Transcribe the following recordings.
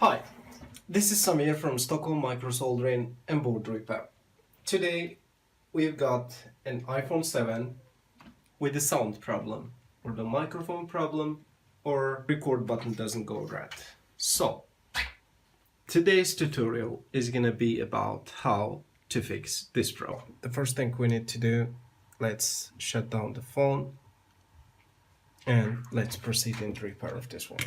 Hi, this is Samir from Stockholmicrosoldering and board repair. Today we've got an iPhone 7 with a sound problem, or the microphone problem, or record button doesn't go right. So, today's tutorial is gonna be about how to fix this problem. The first thing we need to do, let's shut down the phone and let's proceed in the repair of this one.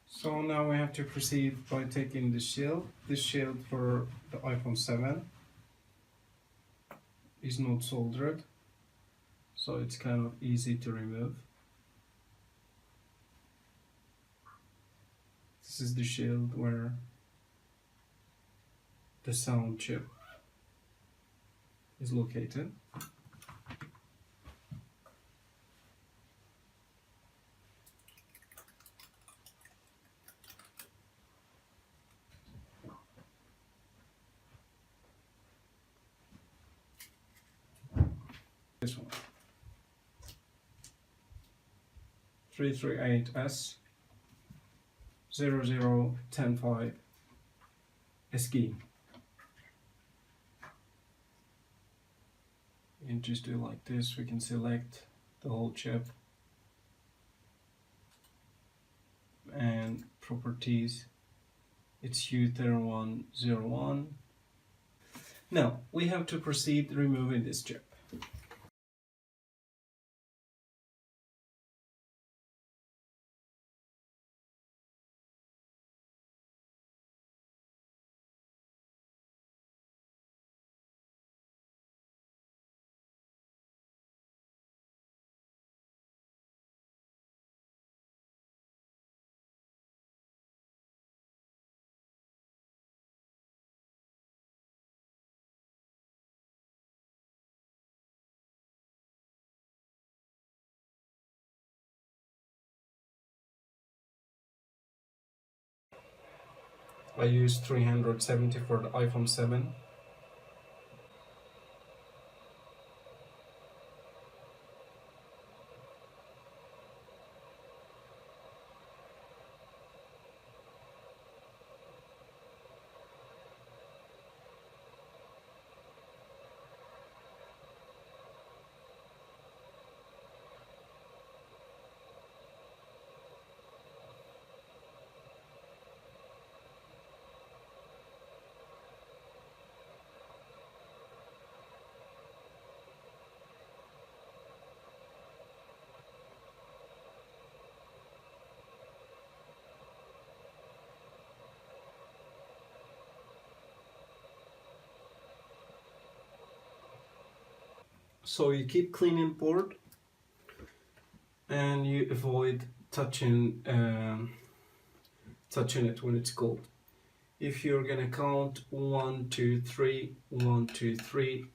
So now we have to proceed by taking the shield. This shield for the iPhone 7 is not soldered, so it's kind of easy to remove. This is the shield where the sound chip is located. This one. 338S 0015 SG. And just do like this, we can select the whole chip and properties. It's U3101. Now we have to proceed removing this chip. I use 370 for the iPhone 7. So you keep cleaning board and you avoid touching it when it's cold. If you're gonna count 1, 2, 3, 1, 2, 3,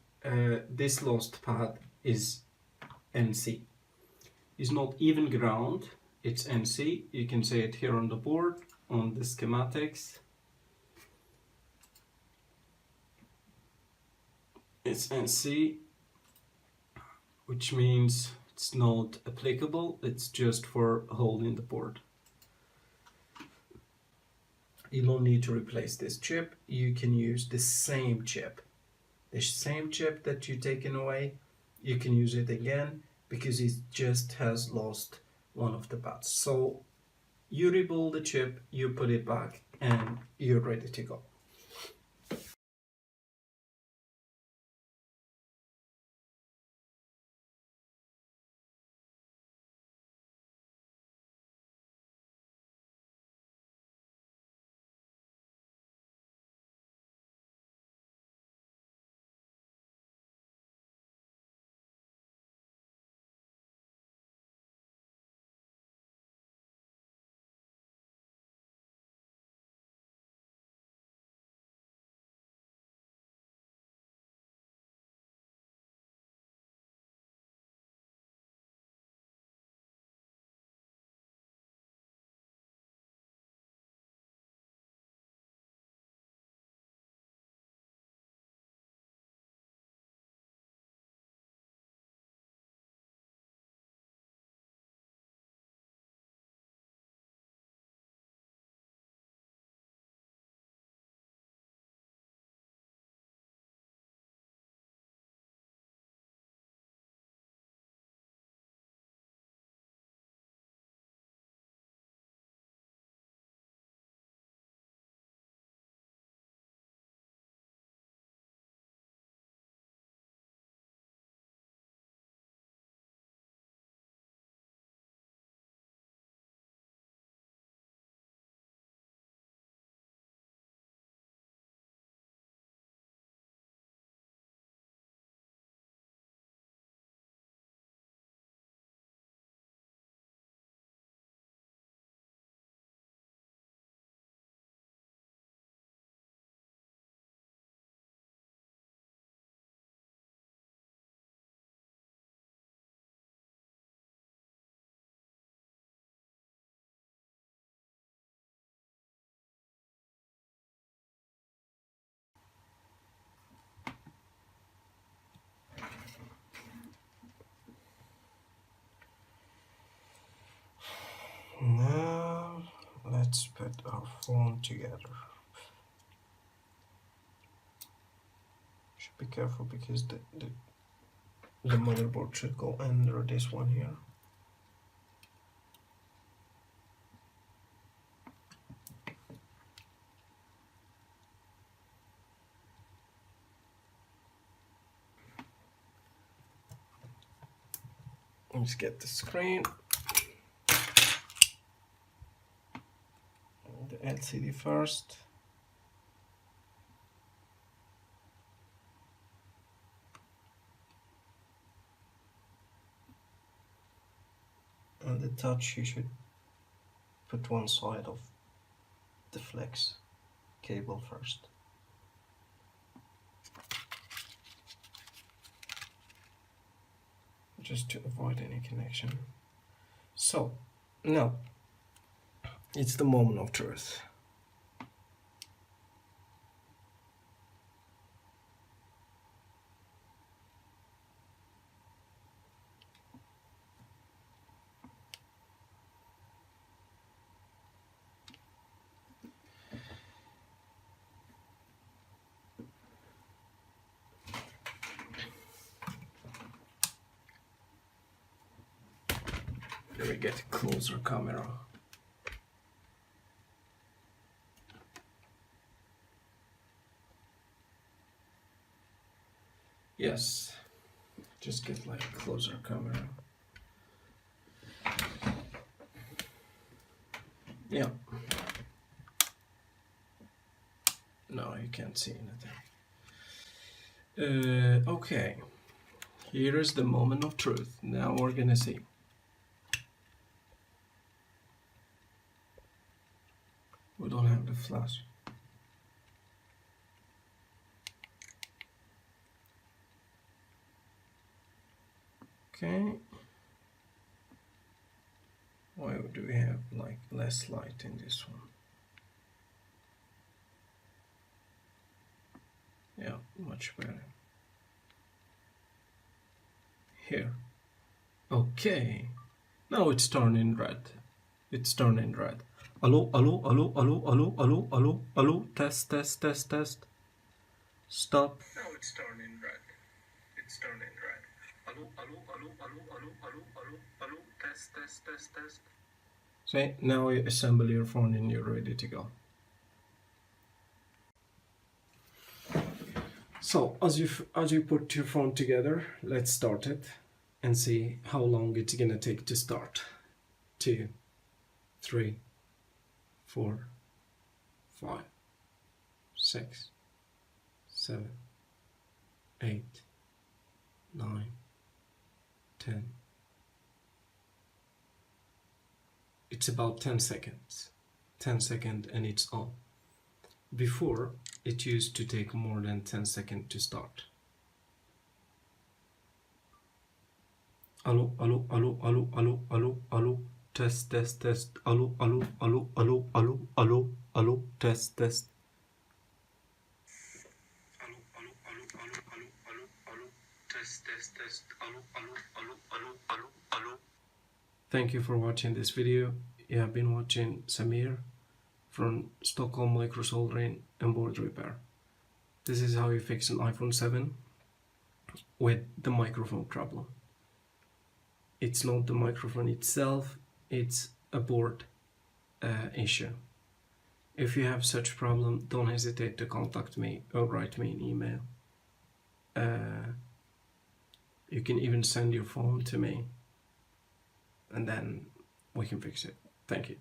this last pad is NC. It's not even ground, it's NC. You can see it here on the board, on the schematics. It's NC, which means it's not applicable, it's just for holding the board. You don't need to replace this chip, you can use the same chip. The same chip that you've taken away, you can use it again because it just has lost one of the pads. So You rebuild the chip, you put it back, and you're ready to go. Now, let's put our phone together. Should be careful because the motherboard should go under this one here. Let's get the screen, the LCD first. And the touch, you should put one side of the flex cable first. Just to avoid any connection. So, now, it's the moment of truth. Let me get a closer camera. Yes, just get like a closer camera. Yeah. No, you can't see anything. Okay, here is the moment of truth. Now we're gonna see. We don't have the flash. Okay. Why do we have like less light in this one? Yeah, much better. Here. Okay. Now it's turning red. It's turning red. Hello, hello, hello, hello, hello, hello, hello, hello. Test, test, test, test. Stop. Now it's turning red. It's turning red. Hello, hello, hello, hello, hello, hello, hello, hello. Test, test, test, test. Okay, now you assemble your phone and you're ready to go. So as you put your phone together, let's start it and see how long it's gonna take to start. 2, 3, 4, 5, 6, 7, 8, 9, 10. It's about 10 seconds. 10 seconds and it's on. Before, it used to take more than 10 seconds to start. Allo, allo, allo, allo, allo, allo, allo, test, test, test, allo, allo, allo, allo, allo, allo, allo, test, test. Allo, allo, allo, allo, allo, allo, allo, test, test, test, allo, allo, allo, allo, allo, allo. Thank you for watching this video. You have been watching Samir from Stockholm Microsoldering and Board Repair. This is how you fix an iPhone 7 with the microphone problem. It's not the microphone itself, it's a board issue. If you have such problem, don't hesitate to contact me or write me an email. You can even send your phone to me and then we can fix it. Thank you.